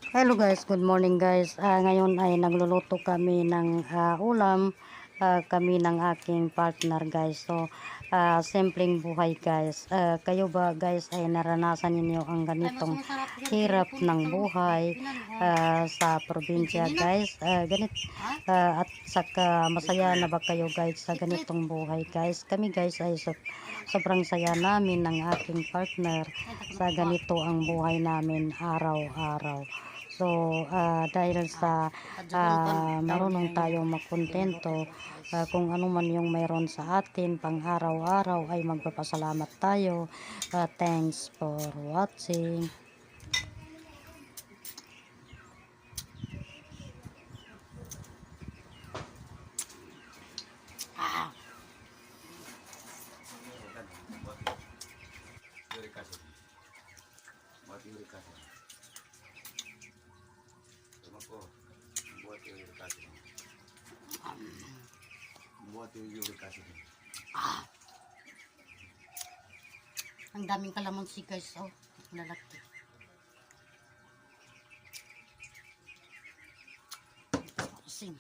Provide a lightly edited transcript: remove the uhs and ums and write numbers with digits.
Hello guys, good morning guys. Ngayon ay nagluluto kami ng ulam, kami ng aking partner guys. So, simpleng buhay guys. Kayo ba guys ay naranasan ninyo ang ganitong hirap ng buhay sa probinsya guys? At saka masaya na ba kayo guys sa ganitong buhay guys? Kami guys ay sobrang saya namin ng aking partner sa ganito ang buhay namin araw-araw. So, dahil sa marunong tayong magkontento, kung ano man yung mayroon sa atin pang araw-araw ay magpapasalamat tayo. Thanks for watching. Ang daming kalamansi guys, oh, lalaki. Sing.